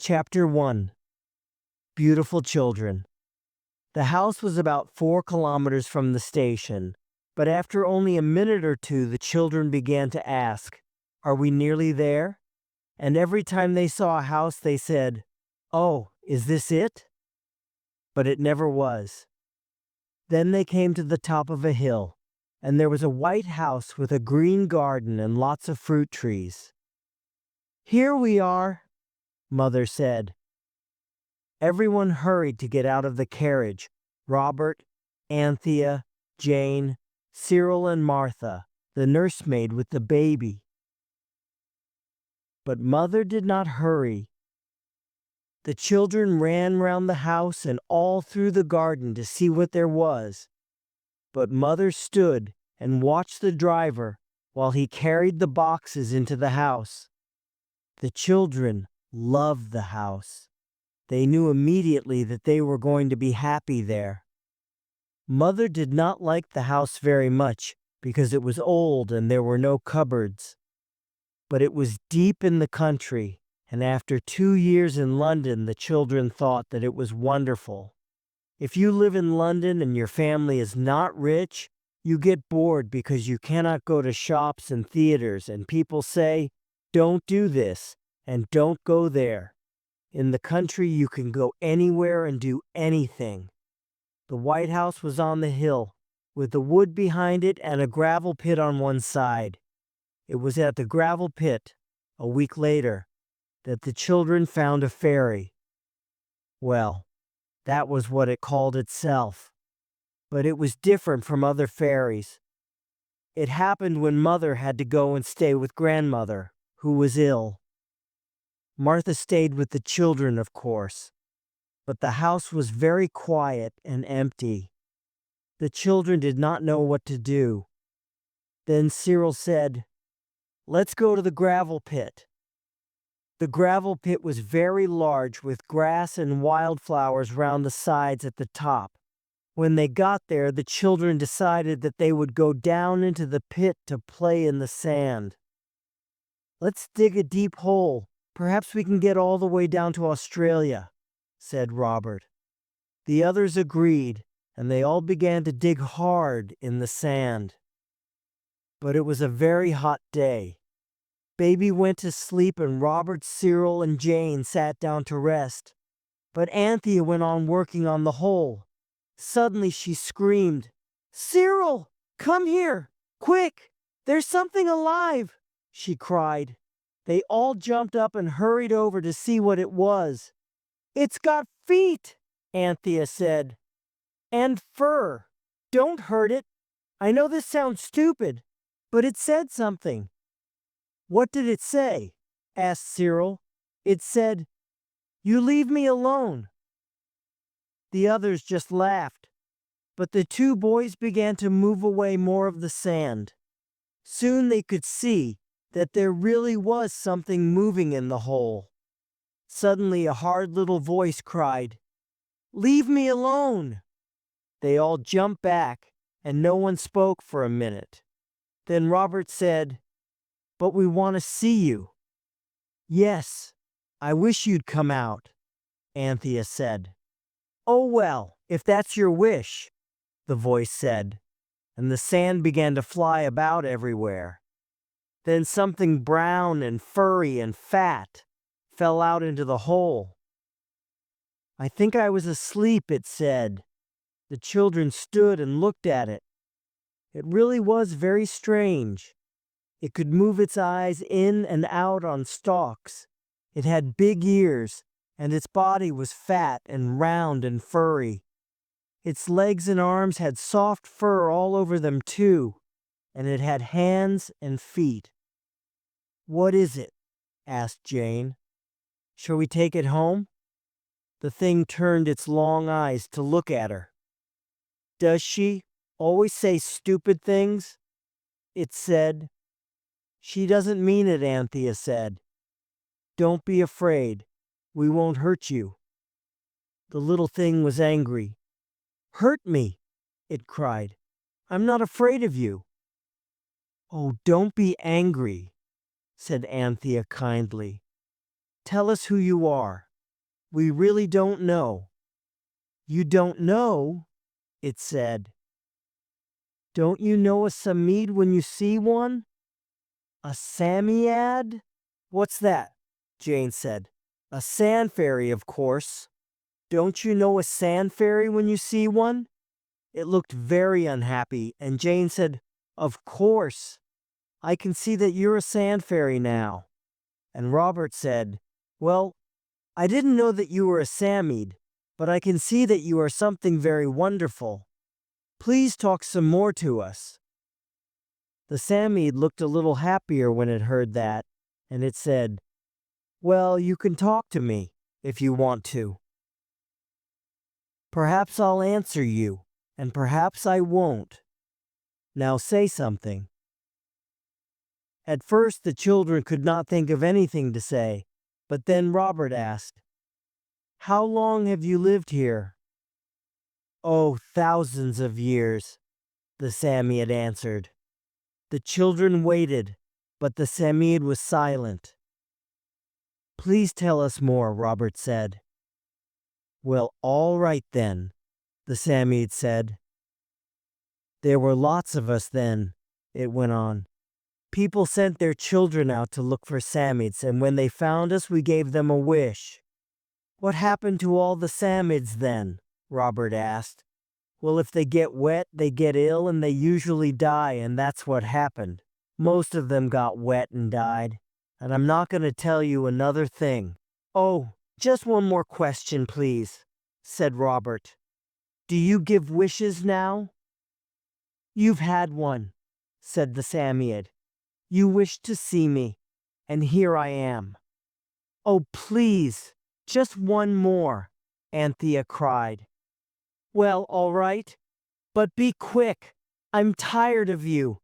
Chapter 1. Beautiful Children. The house was about 4 kilometers from the station, but after only a minute or two the children began to ask, "Are we nearly there?" And every time they saw a house they said, "Oh, is this it?" But it never was. Then they came to the top of a hill, and there was a white house with a green garden and lots of fruit trees. "Here we are," Mother said. Everyone hurried to get out of the carriage. Robert, Anthea, Jane, Cyril and Martha, the nursemaid with the baby. But Mother did not hurry. The children ran round the house and all through the garden to see what there was. But Mother stood and watched the driver while he carried the boxes into the house. The children loved the house. They knew immediately that they were going to be happy there. Mother did not like the house very much because it was old and there were no cupboards. But it was deep in the country, and after 2 years in London, the children thought that it was wonderful. If you live in London and your family is not rich, you get bored because you cannot go to shops and theaters, and people say, "Don't do this," and "Don't go there." In the country, you can go anywhere and do anything. The White House was on the hill, with the wood behind it and a gravel pit on one side. It was at the gravel pit, a week later, that the children found a fairy. Well, that was what it called itself. But it was different from other fairies. It happened when Mother had to go and stay with Grandmother, who was ill. Martha stayed with the children, of course, but the house was very quiet and empty. The children did not know what to do. Then Cyril said, "Let's go to the gravel pit." The gravel pit was very large with grass and wildflowers round the sides at the top. When they got there, the children decided that they would go down into the pit to play in the sand. "Let's dig a deep hole. Perhaps we can get all the way down to Australia," said Robert. The others agreed, and they all began to dig hard in the sand. But it was a very hot day. Baby went to sleep and Robert, Cyril, and Jane sat down to rest. But Anthea went on working on the hole. Suddenly she screamed, "Cyril, come here! Quick! There's something alive!" she cried. They all jumped up and hurried over to see what it was. "It's got feet," Anthea said, "and fur. Don't hurt it. I know this sounds stupid, but it said something." "What did it say?" asked Cyril. "It said, 'You leave me alone.'" The others just laughed, but the 2 boys began to move away more of the sand. Soon they could see that there really was something moving in the hole. Suddenly a hard little voice cried, "Leave me alone!" They all jumped back, and no one spoke for a minute. Then Robert said, "But we want to see you." "Yes, I wish you'd come out," Anthea said. "Oh well, if that's your wish," the voice said, and the sand began to fly about everywhere. Then something brown and furry and fat fell out into the hole. "I think I was asleep," it said. The children stood and looked at it. It really was very strange. It could move its eyes in and out on stalks. It had big ears, and its body was fat and round and furry. Its legs and arms had soft fur all over them too, and it had hands and feet. "What is it?" asked Jane. "Shall we take it home?" The thing turned its long eyes to look at her. "Does she always say stupid things?" it said. "She doesn't mean it," Anthea said. "Don't be afraid. We won't hurt you." The little thing was angry. "Hurt me!" it cried. "I'm not afraid of you." "Oh, don't be angry," said Anthea kindly. "Tell us who you are." We really don't know." "You don't know?" it said. "Don't you know a Psammead when you see one?" "A Psammead? What's that?" Jane said. "A sand fairy, of course. Don't you know a sand fairy when you see one?" It looked very unhappy, and Jane said, "Of course. I can see that you're a sand fairy now." And Robert said, "Well, I didn't know that you were a Psammead, but I can see that you are something very wonderful. Please talk some more to us." The Psammead looked a little happier when it heard that, and it said, "Well, you can talk to me, if you want to. Perhaps I'll answer you, and perhaps I won't. Now say something." At first the children could not think of anything to say, but then Robert asked, "How long have you lived here?" "Oh, thousands of years," the Psammead answered. The children waited, but the Psammead was silent. "Please tell us more," Robert said. "Well, all right then," the Psammead said. "There were lots of us then," it went on. "People sent their children out to look for Psammeads, and when they found us, we gave them a wish." "What happened to all the Psammeads then?" Robert asked. "Well, if they get wet, they get ill, and they usually die, and that's what happened. Most of them got wet and died. And I'm not going to tell you another thing." "Oh, just one more question, please," said Robert. "Do you give wishes now?" "You've had one," said the Psammead. "You wished to see me, and here I am." "Oh, please, just one more," Anthea cried. "Well, all right, but be quick. I'm tired of you.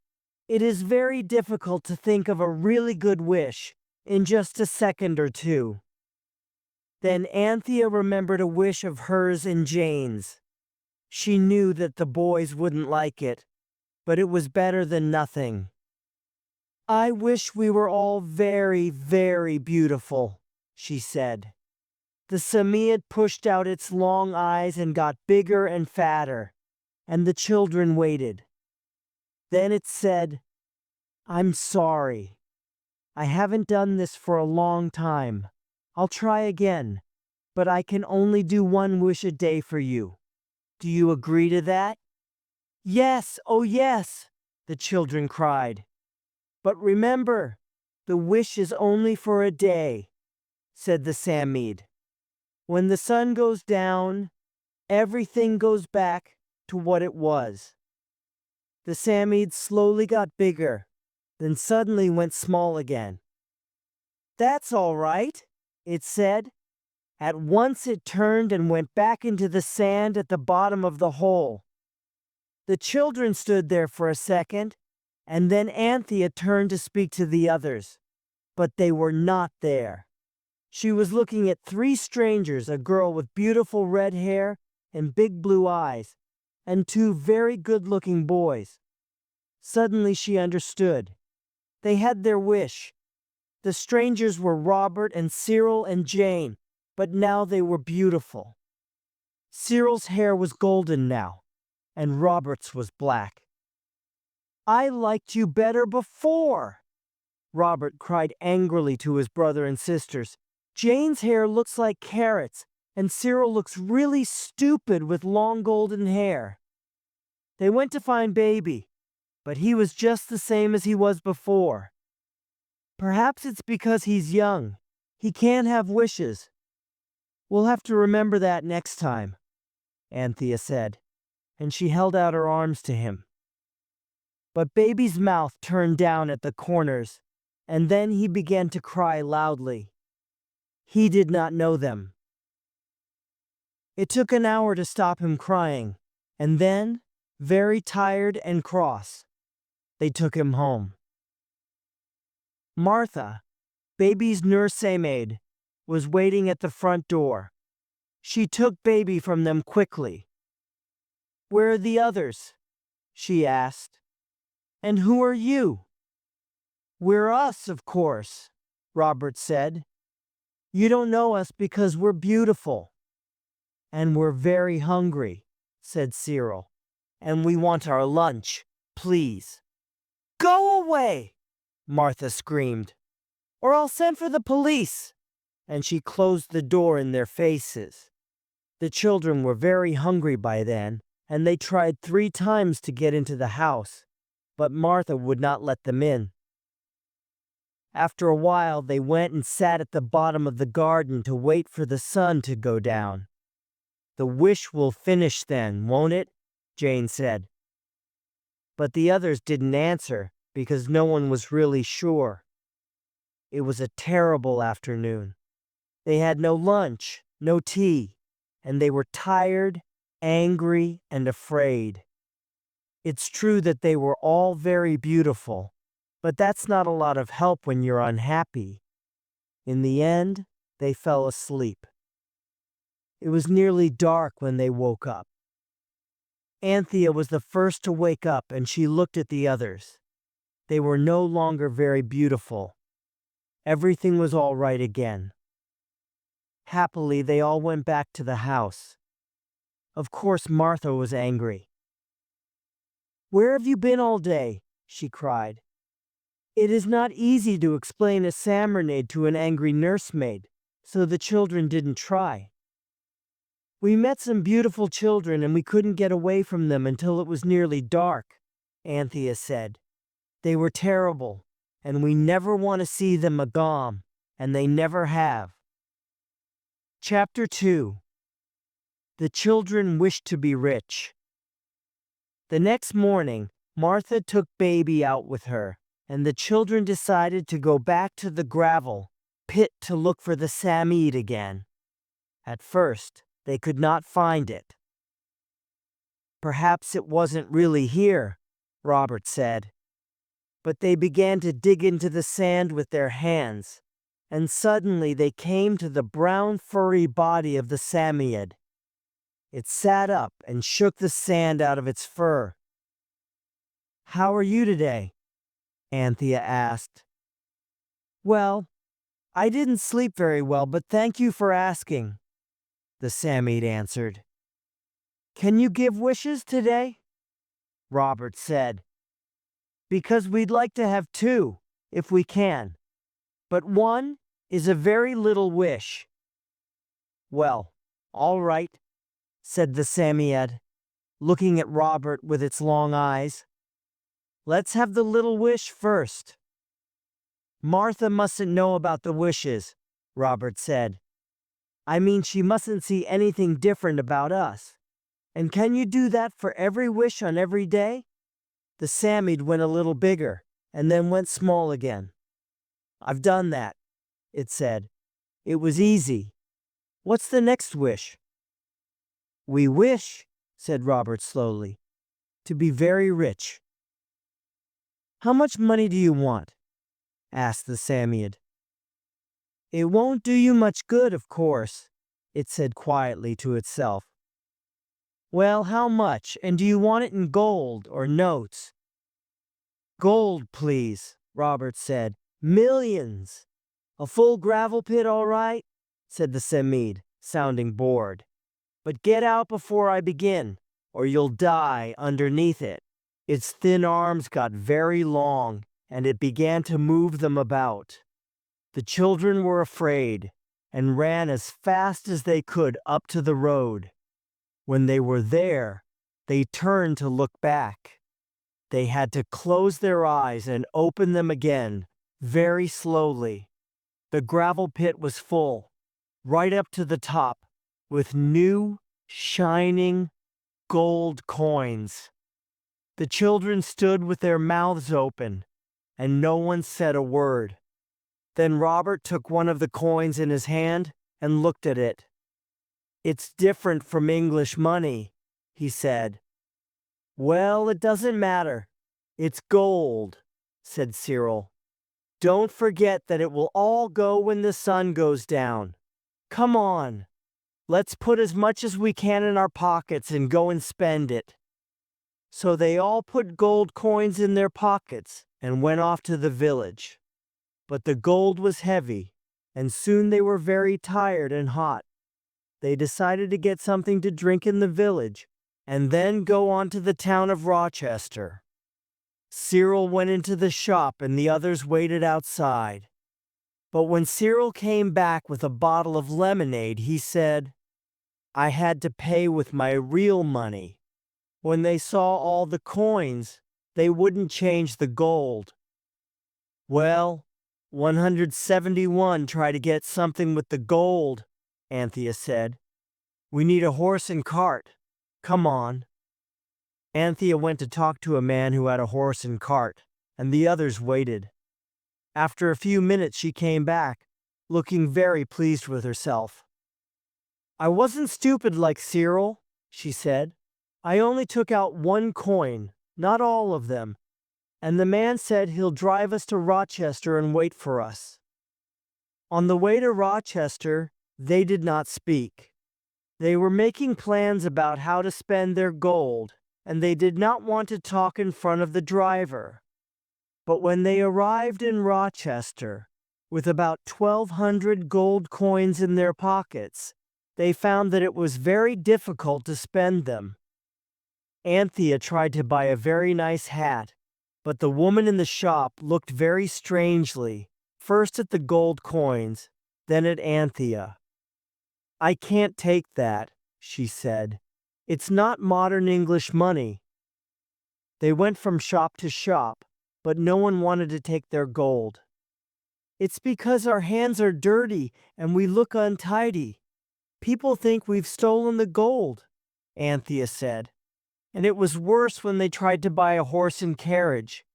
It is very difficult to think of a really good wish in just a second or two." Then Anthea remembered a wish of hers and Jane's. She knew that the boys wouldn't like it, but it was better than nothing. "I wish we were all very, very beautiful," she said. The Psammead pushed out its long eyes and got bigger and fatter, and the children waited. Then it said, "I'm sorry. I haven't done this for a long time. I'll try again, but I can only do one wish a day for you. Do you agree to that?" "Yes, oh yes," the children cried. "But remember, the wish is only for a day," said the Psammead. "When the sun goes down, everything goes back to what it was." The Psammead slowly got bigger, then suddenly went small again. "That's all right," it said. At once it turned and went back into the sand at the bottom of the hole. The children stood there for a second, and then Anthea turned to speak to the others, but they were not there. She was looking at three strangers, a girl with beautiful red hair and big blue eyes, and two very good-looking boys. Suddenly she understood. They had their wish. The strangers were Robert and Cyril and Jane, but now they were beautiful. Cyril's hair was golden now, and Robert's was black. "I liked you better before," Robert cried angrily to his brother and sisters. "Jane's hair looks like carrots, and Cyril looks really stupid with long golden hair." They went to find Baby, but he was just the same as he was before. "Perhaps it's because he's young. He can't have wishes. We'll have to remember that next time," Anthea said, and she held out her arms to him. But Baby's mouth turned down at the corners, and then he began to cry loudly. He did not know them. It took an hour to stop him crying, and then, very tired and cross, they took him home. Martha, Baby's nursemaid, was waiting at the front door. She took Baby from them quickly. "Where are the others?" she asked. "And who are you?" "We're us, of course," Robert said. You don't know us because we're beautiful. And we're very hungry, said Cyril. And we want our lunch, please. Go away, Martha screamed, or I'll send for the police. And she closed the door in their faces. The children were very hungry by then, and they tried 3 times to get into the house, but Martha would not let them in. After a while, they went and sat at the bottom of the garden to wait for the sun to go down. The wish will finish then, won't it? Jane said. But the others didn't answer because no one was really sure. It was a terrible afternoon. They had no lunch, no tea, and they were tired, angry, and afraid. It's true that they were all very beautiful, but that's not a lot of help when you're unhappy. In the end, they fell asleep. It was nearly dark when they woke up. Anthea was the first to wake up, and she looked at the others. They were no longer very beautiful. Everything was all right again. Happily, they all went back to the house. Of course, Martha was angry. "Where have you been all day?" she cried. It is not easy to explain a Psammead to an angry nursemaid, so the children didn't try. "We met some beautiful children and we couldn't get away from them until it was nearly dark," Anthea said. "They were terrible, and we never want to see them again, and they never have." Chapter 2. The children wished to be rich. The next morning, Martha took Baby out with her, and the children decided to go back to the gravel pit to look for the Psammead again. At first, they could not find it. "Perhaps it wasn't really here," Robert said. But they began to dig into the sand with their hands, and suddenly they came to the brown furry body of the Psammead. It sat up and shook the sand out of its fur. "How are you today?" Anthea asked. "Well, I didn't sleep very well, but thank you for asking," the Psammead answered. "Can you give wishes today?" Robert said. "Because we'd like to have 2, if we can. But 1 is a very little wish." "Well, all right," said the Psammead, looking at Robert with its long eyes. "Let's have the little wish first." "Martha mustn't know about the wishes," Robert said. "I mean, she mustn't see anything different about us. And can you do that for every wish on every day?" The Psammead went a little bigger, and then went small again. "I've done that," it said. "It was easy. What's the next wish?" "We wish," said Robert slowly, "to be very rich." "How much money do you want?" asked the Psammead. "It won't do you much good, of course," it said quietly to itself. "Well, how much, and do you want it in gold or notes?" "Gold, please," Robert said. "Millions." "A full gravel pit, all right," said the Psammead, sounding bored. "But get out before I begin, or you'll die underneath it." Its thin arms got very long, and it began to move them about. The children were afraid, and ran as fast as they could up to the road. When they were there, they turned to look back. They had to close their eyes and open them again, very slowly. The gravel pit was full, right up to the top, with new, shining, gold coins. The children stood with their mouths open, and no one said a word. Then Robert took one of the coins in his hand and looked at it. "It's different from English money," he said. "Well, it doesn't matter. It's gold," said Cyril. "Don't forget that it will all go when the sun goes down. Come on, let's put as much as we can in our pockets and go and spend it." So they all put gold coins in their pockets and went off to the village. But the gold was heavy, and soon they were very tired and hot. They decided to get something to drink in the village, and then go on to the town of Rochester. Cyril went into the shop and the others waited outside. But when Cyril came back with a bottle of lemonade, he said, "I had to pay with my real money." When they saw all the coins, they wouldn't change the gold. "Well, 171 try to get something with the gold," Anthea said. "We need a horse and cart. Come on." Anthea went to talk to a man who had a horse and cart, and the others waited. After a few minutes she came back, looking very pleased with herself. "I wasn't stupid like Cyril," she said. "I only took out one coin, not all of them, and the man said he'll drive us to Rochester and wait for us." On the way to Rochester, they did not speak. They were making plans about how to spend their gold, and they did not want to talk in front of the driver. But when they arrived in Rochester, with about 1,200 gold coins in their pockets, they found that it was very difficult to spend them. Anthea tried to buy a very nice hat, but the woman in the shop looked very strangely, first at the gold coins, then at Anthea. "I can't take that," she said. "It's not modern English money." They went from shop to shop, but no one wanted to take their gold. "It's because our hands are dirty and we look untidy. People think we've stolen the gold," Anthea said. And it was worse when they tried to buy a horse and carriage.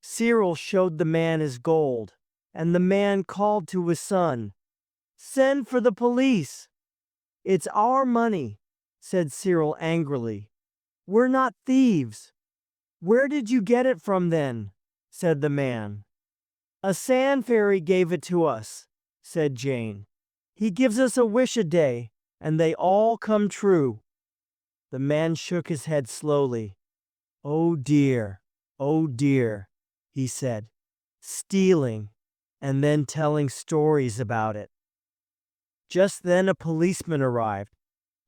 Cyril showed the man his gold, and the man called to his son, "Send for the police." "It's our money," said Cyril angrily. "We're not thieves." "Where did you get it from then?" said the man. "A sand fairy gave it to us," said Jane. "He gives us a wish a day, and they all come true." The man shook his head slowly. Oh dear," he said, "stealing, and then telling stories about it." Just then a policeman arrived,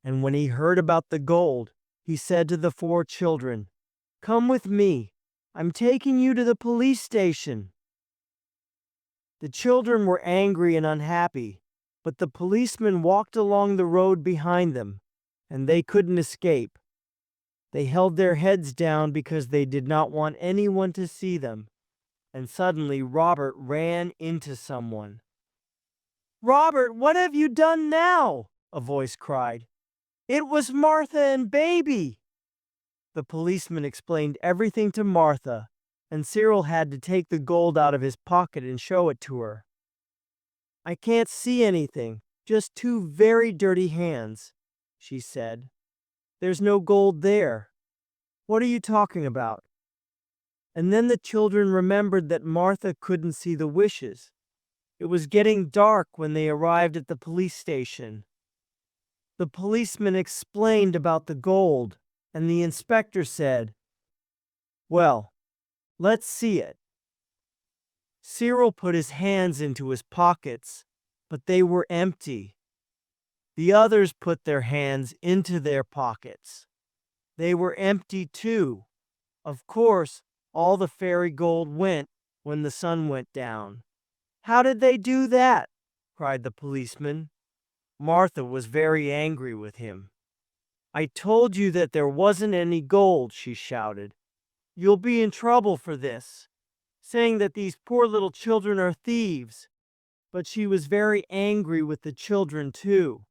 and when he heard about the gold, he said to the 4 children, "Come with me. I'm taking you to the police station." The children were angry and unhappy, but the policeman walked along the road behind them, and they couldn't escape. They held their heads down because they did not want anyone to see them, and suddenly Robert ran into someone. "Robert, what have you done now?" a voice cried. "It was Martha and Baby." The policeman explained everything to Martha, and Cyril had to take the gold out of his pocket and show it to her. "I can't see anything, just 2 very dirty hands," she said. "There's no gold there. What are you talking about?" And then the children remembered that Martha couldn't see the wishes. It was getting dark when they arrived at the police station. The policeman explained about the gold, and the inspector said, "Well, let's see it." Cyril put his hands into his pockets, but they were empty. The others put their hands into their pockets. They were empty too. Of course, all the fairy gold went when the sun went down. "How did they do that?" cried the policeman. Martha was very angry with him. "I told you that there wasn't any gold," she shouted. "You'll be in trouble for this, saying that these poor little children are thieves." But she was very angry with the children too.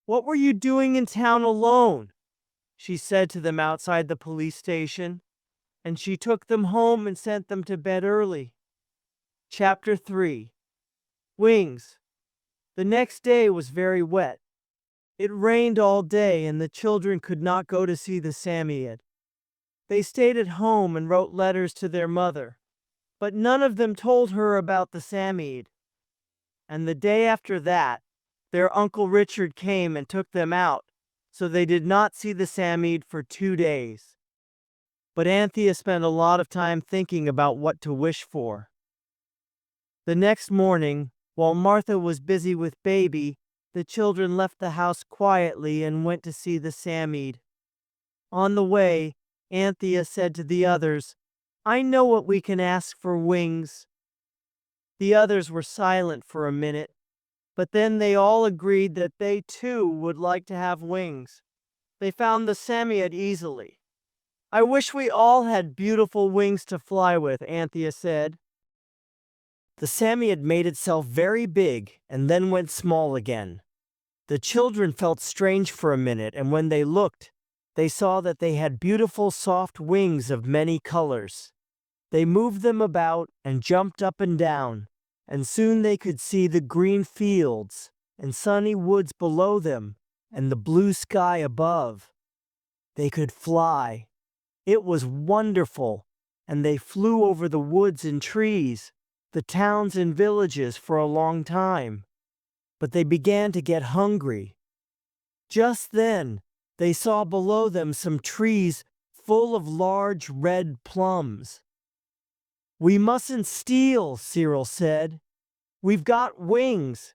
"What were you doing in town alone?" she said to them outside the police station, and she took them home and sent them to bed early. Chapter 3. Wings. The next day was very wet. It rained all day and the children could not go to see the Psammead. They stayed at home and wrote letters to their mother, but none of them told her about the Psammead. And the day after that, their Uncle Richard came and took them out, so they did not see the Psammead for 2 days. But Anthea spent a lot of time thinking about what to wish for. The next morning, While Martha was busy with baby, the children left the house quietly and went to see the Psammead. On the way, Anthea said to the others, "I know what we can ask for wings." The others were silent for a minute, but then they all agreed that they too would like to have wings. They found the Psammead easily. "I wish we all had beautiful wings to fly with," Anthea said. The Psammead made itself very big and then went small again. The children felt strange for a minute, and when they looked, they saw that they had beautiful soft wings of many colors. They moved them about and jumped up and down, and soon they could see the green fields and sunny woods below them and the blue sky above. They could fly. It was wonderful, and they flew over the woods and trees, the towns and villages for a long time. But they began to get hungry. Just then, they saw below them some trees full of large red plums. "We mustn't steal," Cyril said. "We've got wings,"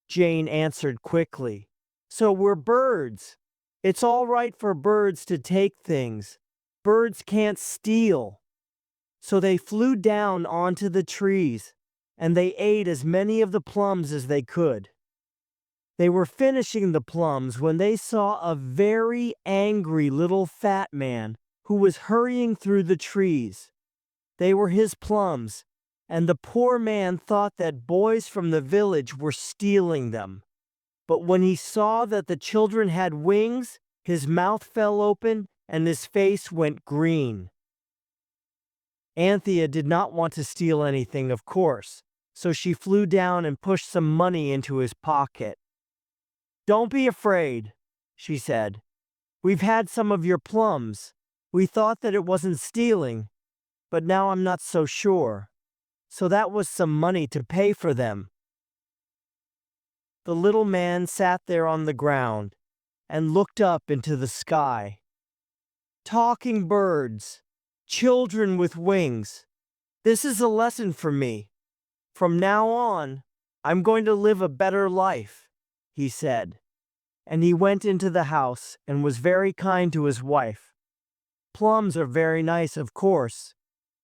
Jane answered quickly. "So we're birds. It's all right for birds to take things. Birds can't steal." So they flew down onto the trees, and they ate as many of the plums as they could. They were finishing the plums when they saw a very angry little fat man who was hurrying through the trees. They were his plums, and the poor man thought that boys from the village were stealing them. But when he saw that the children had wings, his mouth fell open and his face went green. Anthea did not want to steal anything, of course, so she flew down and pushed some money into his pocket. "Don't be afraid," she said. "We've had some of your plums. We thought that it wasn't stealing, but now I'm not so sure. So that was some money to pay for them." The little man sat there on the ground and looked up into the sky. "Talking birds, children with wings. This is a lesson for me. From now on, I'm going to live a better life," he said. And he went into the house and was very kind to his wife. Plums are very nice, of course,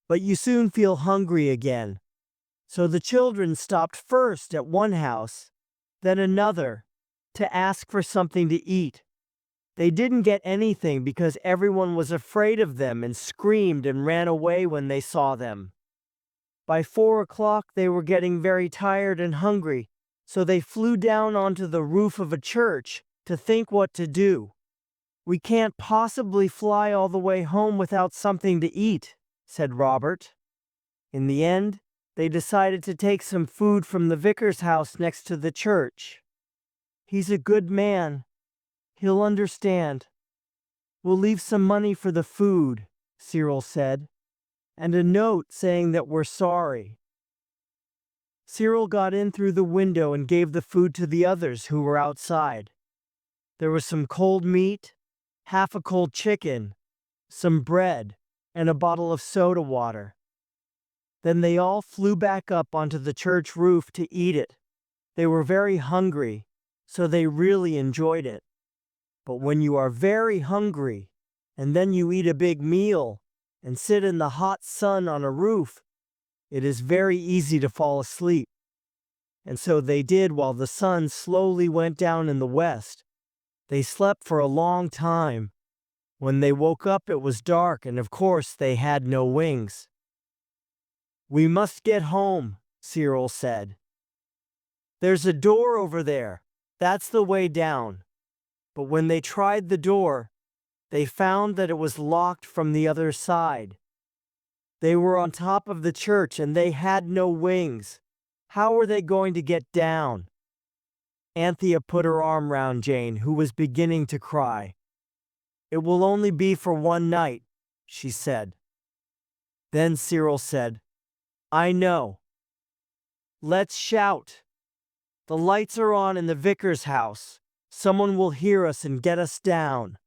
but you soon feel hungry again. So the children stopped first at one house, then another, to ask for something to eat. They didn't get anything because everyone was afraid of them and screamed and ran away when they saw them. By 4 o'clock they were getting very tired and hungry, so they flew down onto the roof of a church to think what to do. "We can't possibly fly all the way home without something to eat," said Robert. In the end, they decided to take some food from the vicar's house next to the church. "He's a good man. He'll understand. We'll leave some money for the food," Cyril said, "and a note saying that we're sorry." Cyril got in through the window and gave the food to the others who were outside. There was some cold meat, half a cold chicken, some bread, and a bottle of soda water. Then they all flew back up onto the church roof to eat it. They were very hungry, so they really enjoyed it. But when you are very hungry, and then you eat a big meal, and sit in the hot sun on a roof, it is very easy to fall asleep. And so they did while the sun slowly went down in the west. They slept for a long time. When they woke up, it was dark, and of course they had no wings. "We must get home," Cyril said. "There's a door over there. That's the way down." But when they tried the door, they found that it was locked from the other side. They were on top of the church and they had no wings. How were they going to get down? Anthea put her arm round Jane, who was beginning to cry. "It will only be for one night," she said. Then Cyril said, "I know. Let's shout. The lights are on in the vicar's house. Someone will hear us and get us down."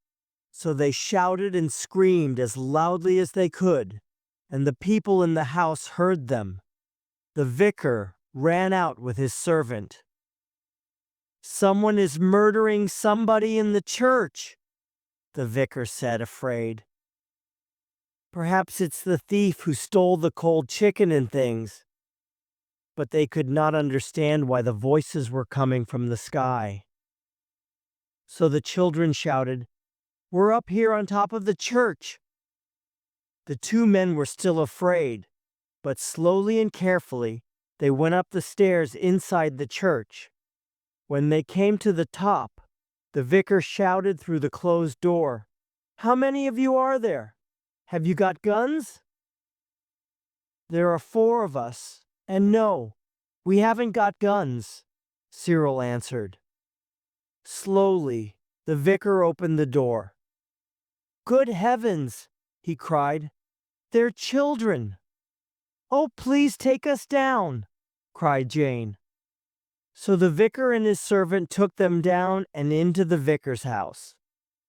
So they shouted and screamed as loudly as they could, and the people in the house heard them. The vicar, ran out with his servant. "Someone is murdering somebody in the church," the vicar said, afraid. "Perhaps it's the thief who stole the cold chicken and things." But they could not understand why the voices were coming from the sky. So the children shouted, "We're up here on top of the church." The two men were still afraid, but slowly and carefully they went up the stairs inside the church. When they came to the top, the vicar shouted through the closed door, "How many of you are there? Have you got guns?" "There are 4 of us, and no, we haven't got guns," Cyril answered. Slowly, the vicar opened the door. "Good heavens!" he cried. "They're children!" "Oh, please take us down!" cried Jane. So the vicar and his servant took them down and into the vicar's house.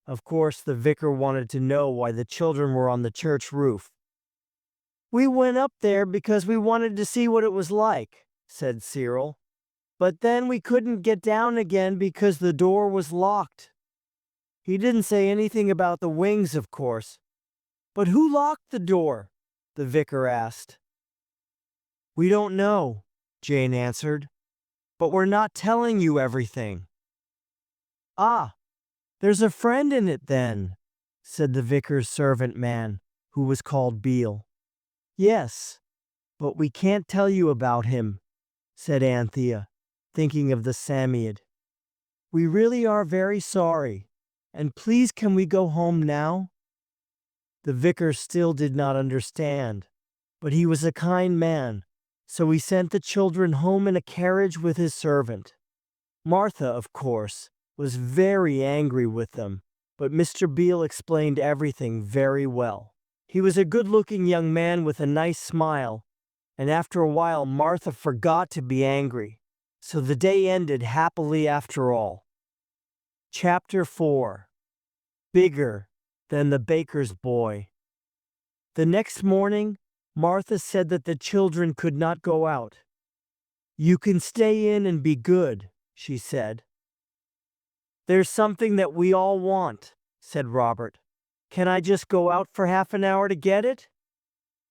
Of course, the vicar wanted to know why the children were on the church roof. "We went up there because we wanted to see what it was like," said Cyril. "But then we couldn't get down again because the door was locked." He didn't say anything about the wings, of course. "But who locked the door?" the vicar asked. "We don't know," Jane answered. "But we're not telling you everything." "Ah, there's a friend in it then," said the vicar's servant man, who was called Beale. "Yes, but we can't tell you about him," said Anthea, thinking of the Psammead. "We really are very sorry, and please can we go home now?" The vicar still did not understand, but he was a kind man, so he sent the children home in a carriage with his servant. Martha, of course, was very angry with them, but Mr. Beale explained everything very well. He was a good-looking young man with a nice smile, and after a while Martha forgot to be angry, so the day ended happily after all. Chapter 4. Bigger than the baker's boy. The next morning, Martha said that the children could not go out. "You can stay in and be good," she said. "There's something that we all want," said Robert. "Can I just go out for half an hour to get it?"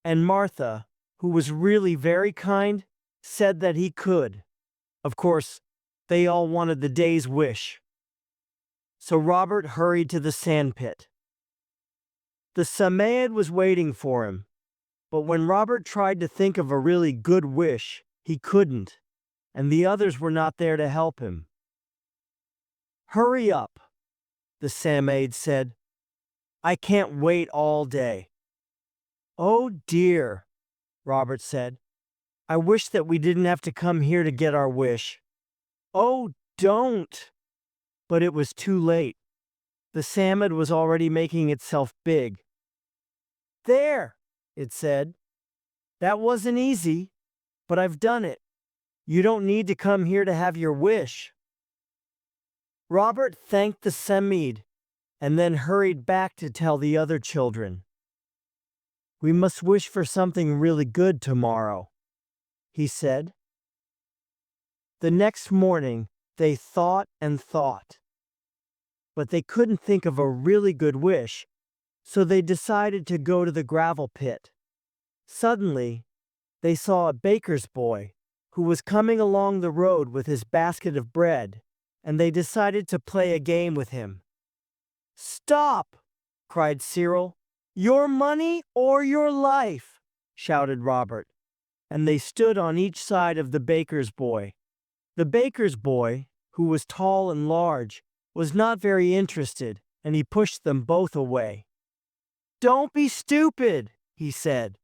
And Martha, who was really very kind, said that he could. Of course, they all wanted the day's wish. So Robert hurried to the sandpit. The Psammead was waiting for him, but when Robert tried to think of a really good wish, he couldn't, and the others were not there to help him. "Hurry up," the Psammead said. "I can't wait all day." "Oh dear," Robert said. "I wish that we didn't have to come here to get our wish." "Oh, don't!" But it was too late. The Psammead was already making itself big. "There," it said. "That wasn't easy, but I've done it. You don't need to come here to have your wish." Robert thanked the Psammead and then hurried back to tell the other children. "We must wish for something really good tomorrow," he said. The next morning, they thought and thought, but they couldn't think of a really good wish, so they decided to go to the gravel pit. Suddenly, they saw a baker's boy who was coming along the road with his basket of bread, and they decided to play a game with him. "Stop!" cried Cyril. "Your money or your life!" shouted Robert, and they stood on each side of the baker's boy. The baker's boy, who was tall and large, was not very interested, and he pushed them both away. "Don't be stupid," he said,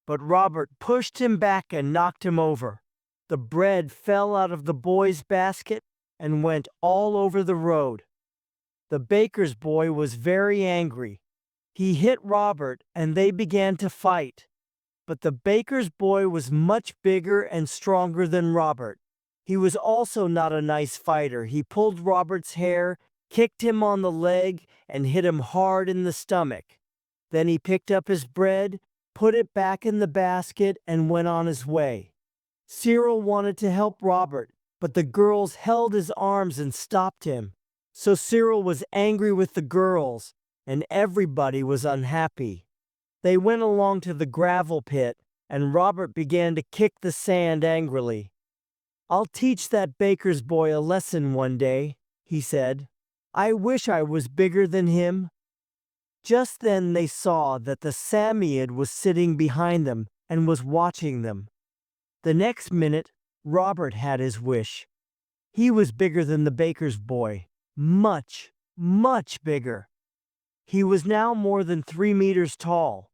but Robert pushed him back and knocked him over. The bread fell out of the boy's basket and went all over the road. The baker's boy was very angry. He hit Robert and they began to fight. But the baker's boy was much bigger and stronger than Robert. He was also not a nice fighter. He pulled Robert's hair, kicked him on the leg, and hit him hard in the stomach. Then he picked up his bread, put it back in the basket, and went on his way. Cyril wanted to help Robert, but the girls held his arms and stopped him. So Cyril was angry with the girls, and everybody was unhappy. They went along to the gravel pit, and Robert began to kick the sand angrily. "I'll teach that baker's boy a lesson one day," he said. "I wish I was bigger than him." Just then they saw that the Psammead was sitting behind them and was watching them. The next minute, Robert had his wish. He was bigger than the baker's boy. Much, much bigger. He was now more than 3 meters tall.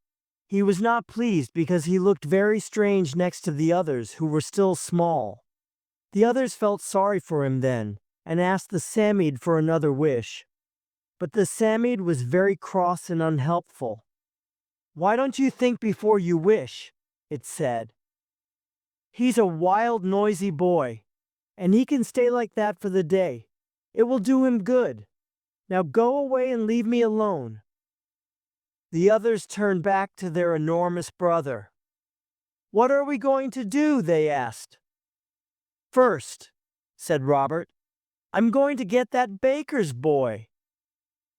He was not pleased because he looked very strange next to the others who were still small. The others felt sorry for him then and asked the Psammead for another wish. But the Psammead was very cross and unhelpful. "Why don't you think before you wish?" it said. "He's a wild, noisy boy, and he can stay like that for the day. It will do him good. Now go away and leave me alone." The others turned back to their enormous brother. "What are we going to do?" they asked. "First," said Robert, "I'm going to get that baker's boy."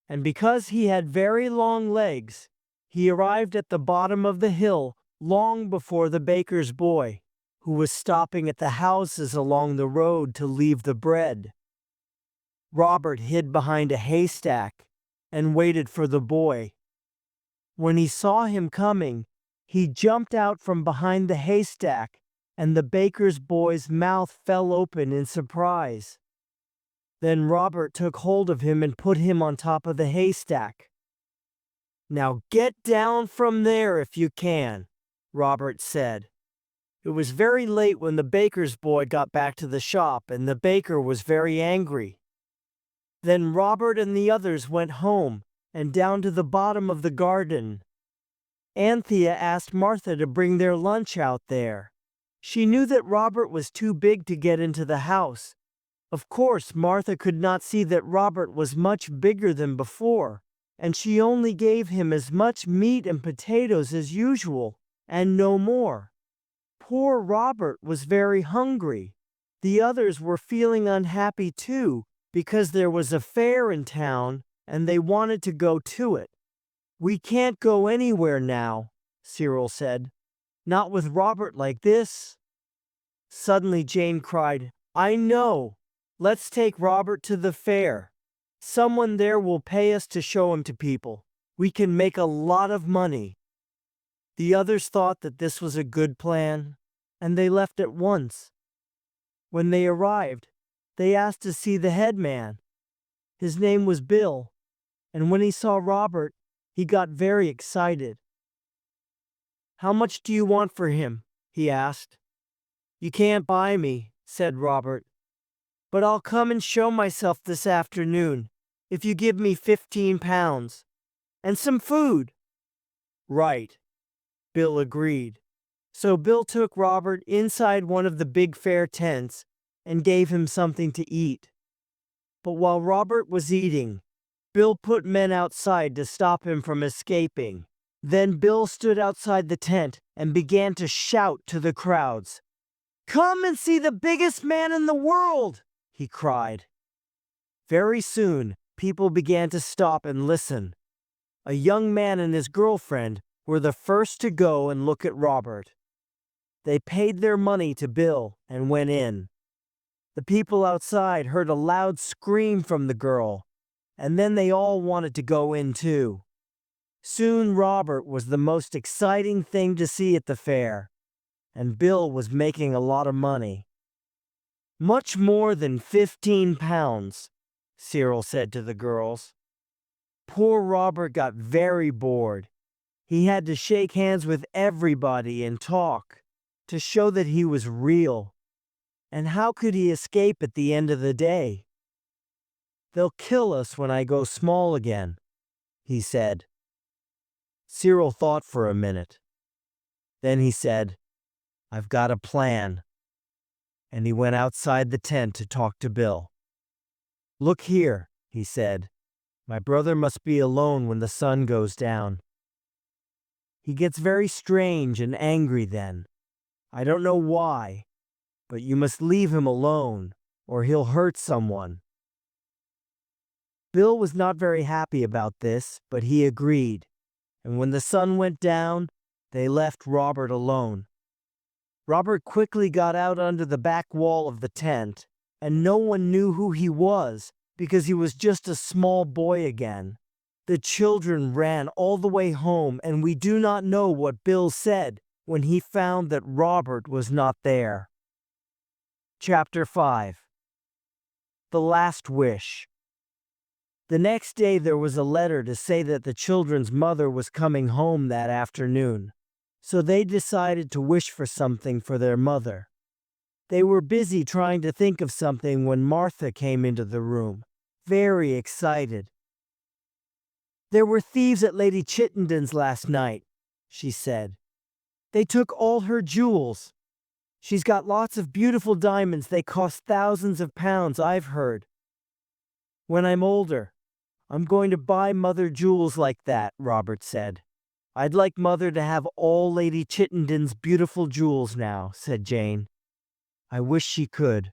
And because he had very long legs, he arrived at the bottom of the hill long before the baker's boy, who was stopping at the houses along the road to leave the bread. Robert hid behind a haystack and waited for the boy. When he saw him coming, he jumped out from behind the haystack, and the baker's boy's mouth fell open in surprise. Then Robert took hold of him and put him on top of the haystack. "Now get down from there if you can," Robert said. It was very late when the baker's boy got back to the shop, and the baker was very angry. Then Robert and the others went home and down to the bottom of the garden. Anthea asked Martha to bring their lunch out there. She knew that Robert was too big to get into the house. Of course, Martha could not see that Robert was much bigger than before, and she only gave him as much meat and potatoes as usual, and no more. Poor Robert was very hungry. The others were feeling unhappy too, because there was a fair in town, and they wanted to go to it. "We can't go anywhere now," Cyril said. "Not with Robert like this." Suddenly Jane cried, "I know! Let's take Robert to the fair. Someone there will pay us to show him to people. We can make a lot of money." The others thought that this was a good plan, and they left at once. When they arrived, they asked to see the head man. His name was Bill, and when he saw Robert, he got very excited. "How much do you want for him?" he asked. "You can't buy me," said Robert. "But I'll come and show myself this afternoon, if you give me 15 pounds. And some food." "Right," Bill agreed. So Bill took Robert inside one of the big fair tents and gave him something to eat. But while Robert was eating, Bill put men outside to stop him from escaping. Then Bill stood outside the tent and began to shout to the crowds. "Come and see the biggest man in the world!" he cried. Very soon, people began to stop and listen. A young man and his girlfriend were the first to go and look at Robert. They paid their money to Bill and went in. The people outside heard a loud scream from the girl, and then they all wanted to go in too. Soon Robert was the most exciting thing to see at the fair, and Bill was making a lot of money. "Much more than 15 pounds, Cyril said to the girls. Poor Robert got very bored. He had to shake hands with everybody and talk, to show that he was real. And how could he escape at the end of the day? "They'll kill us when I go small again," he said. Cyril thought for a minute. Then he said, "I've got a plan." And he went outside the tent to talk to Bill. "Look here," he said. "My brother must be alone when the sun goes down. He gets very strange and angry then. I don't know why, but you must leave him alone, or he'll hurt someone." Bill was not very happy about this, but he agreed, and when the sun went down, they left Robert alone. Robert quickly got out under the back wall of the tent, and no one knew who he was because he was just a small boy again. The children ran all the way home, and we do not know what Bill said when he found that Robert was not there. Chapter 5. The Last Wish. The next day there was a letter to say that the children's mother was coming home that afternoon, so they decided to wish for something for their mother. They were busy trying to think of something when Martha came into the room, very excited. "There were thieves at Lady Chittenden's last night," she said. "They took all her jewels. She's got lots of beautiful diamonds. They cost thousands of pounds, I've heard. When I'm older, I'm going to buy Mother jewels like that," Robert said. "I'd like Mother to have all Lady Chittenden's beautiful jewels now," said Jane. "I wish she could."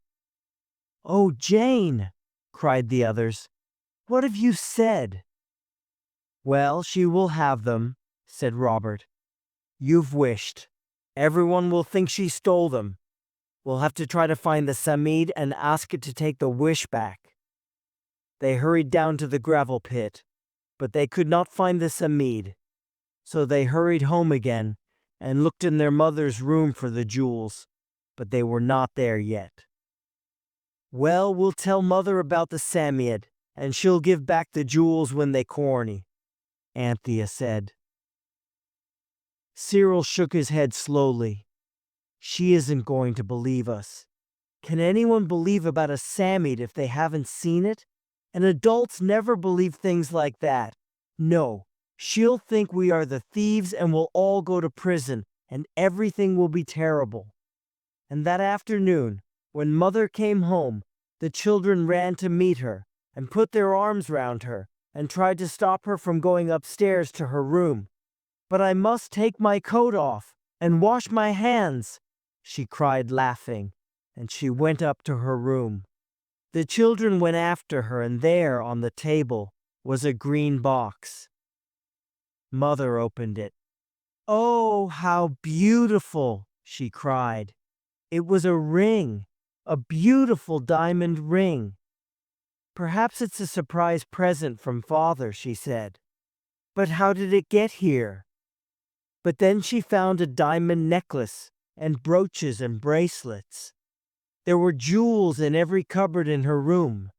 "Oh, Jane!" cried the others. "What have you said?" "Well, she will have them," said Robert. "You've wished. Everyone will think she stole them. We'll have to try to find the Psammead and ask it to take the wish back." They hurried down to the gravel pit, but they could not find the Psammead. So they hurried home again and looked in their mother's room for the jewels, but they were not there yet. "Well, we'll tell Mother about the Psammead, and she'll give back the jewels when they corny," Anthea said. Cyril shook his head slowly. "She isn't going to believe us. Can anyone believe about a Psammead if they haven't seen it? And adults never believe things like that. No, she'll think we are the thieves and we'll all go to prison, and everything will be terrible." And that afternoon, when Mother came home, the children ran to meet her and put their arms round her and tried to stop her from going upstairs to her room. "But I must take my coat off and wash my hands," she cried, laughing, and she went up to her room. The children went after her, and there on the table was a green box. Mother opened it. "Oh, how beautiful!" she cried. It was a ring, a beautiful diamond ring. "Perhaps it's a surprise present from Father," she said. "But how did it get here?" But then she found a diamond necklace and brooches and bracelets. There were jewels in every cupboard in her room.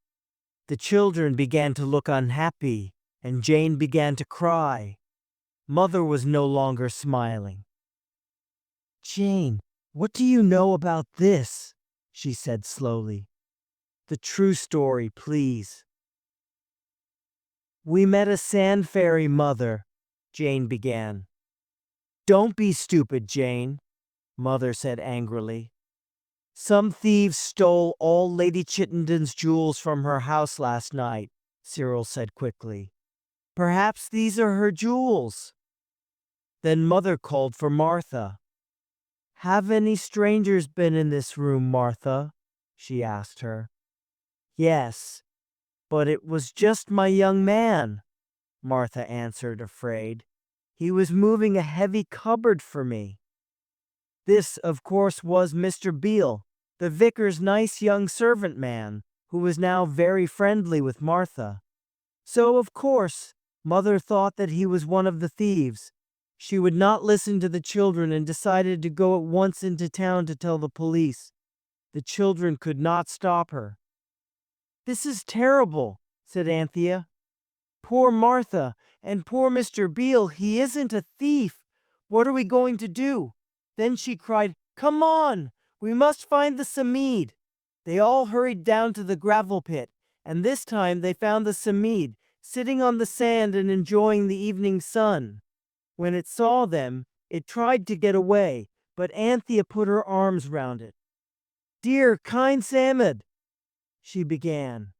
The children began to look unhappy, and Jane began to cry. Mother was no longer smiling. "Jane, what do you know about this?" she said slowly. "The true story, please." "We met a sand fairy, Mother," Jane began. "Don't be stupid, Jane," Mother said angrily. "Some thieves stole all Lady Chittenden's jewels from her house last night," Cyril said quickly. "Perhaps these are her jewels." Then Mother called for Martha. "Have any strangers been in this room, Martha?" she asked her. "Yes, but it was just my young man," Martha answered, afraid. "He was moving a heavy cupboard for me." This, of course, was Mr. Beale, the vicar's nice young servant man, who was now very friendly with Martha. So, of course, Mother thought that he was one of the thieves. She would not listen to the children and decided to go at once into town to tell the police. The children could not stop her. "This is terrible," said Anthea. "Poor Martha, and poor Mr. Beale, he isn't a thief. What are we going to do?" Then she cried, "Come on! We must find the Psammead." They all hurried down to the gravel pit, and this time they found the Psammead sitting on the sand and enjoying the evening sun. When it saw them, it tried to get away, but Anthea put her arms round it. "Dear, kind Psammead," she began.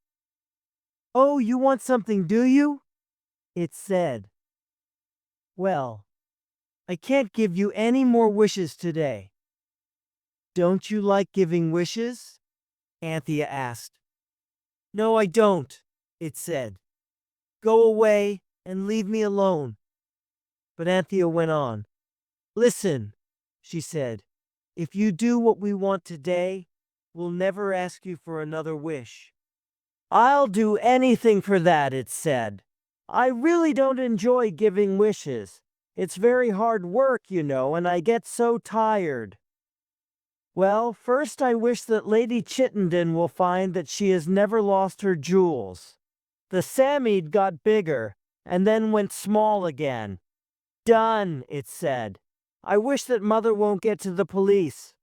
"Oh, you want something, do you?" it said. "Well, I can't give you any more wishes today. Don't you like giving wishes? Anthea asked. No, I don't, it said. Go away and leave me alone. But Anthea went on. Listen, she said. If you do what we want today, we'll never ask you for another wish. I'll do anything for that, it said. I really don't enjoy giving wishes. It's very hard work, you know, and I get so tired. Well, first I wish that Lady Chittenden will find that she has never lost her jewels. The Psammead got bigger, and then went small again. Done, it said. I wish that Mother won't get to the police.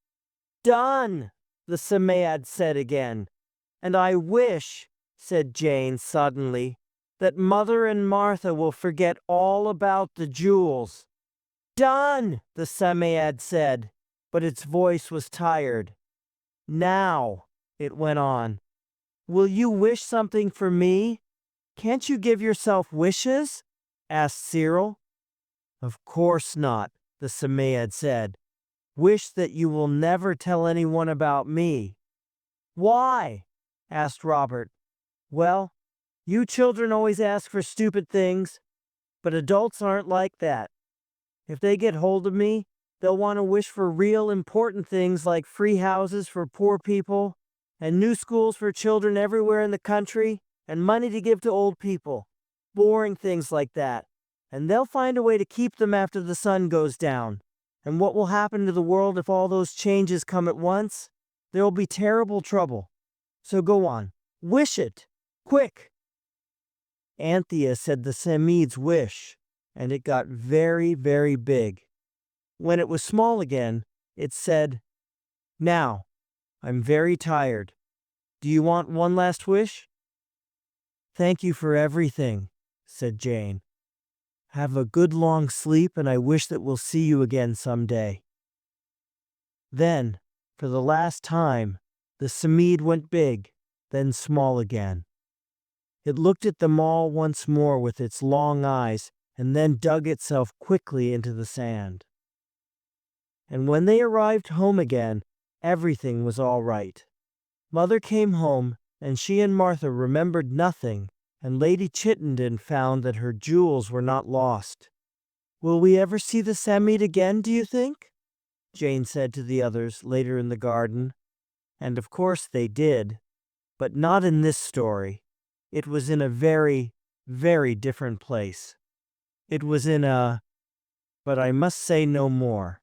Done, the Psammead said again. And I wish, said Jane suddenly, that Mother and Martha will forget all about the jewels. Done, the Psammead said, but its voice was tired. Now, it went on, will you wish something for me? Can't you give yourself wishes? Asked Cyril. Of course not, the Psammead said. Wish that you will never tell anyone about me. Why? Asked Robert. Well, you children always ask for stupid things, but adults aren't like that. If they get hold of me, they'll want to wish for real important things like free houses for poor people, and new schools for children everywhere in the country, and money to give to old people. Boring things like that. And they'll find a way to keep them after the sun goes down. And what will happen to the world if all those changes come at once? There will be terrible trouble. So go on. Wish it. Quick. Anthea said the Psammead's wish, and it got very, very big. When it was small again, it said, Now, I'm very tired. Do you want one last wish? Thank you for everything, said Jane. Have a good long sleep, and I wish that we'll see you again someday. Then, for the last time, the Psammead went big, then small again. It looked at them all once more with its long eyes, and then dug itself quickly into the sand. And when they arrived home again, everything was all right. Mother came home, and she and Martha remembered nothing, and Lady Chittenden found that her jewels were not lost. Will we ever see the Psammead again, do you think? Jane said to the others later in the garden. And of course they did, but not in this story. It was in a very, very different place. It was in a... but I must say no more.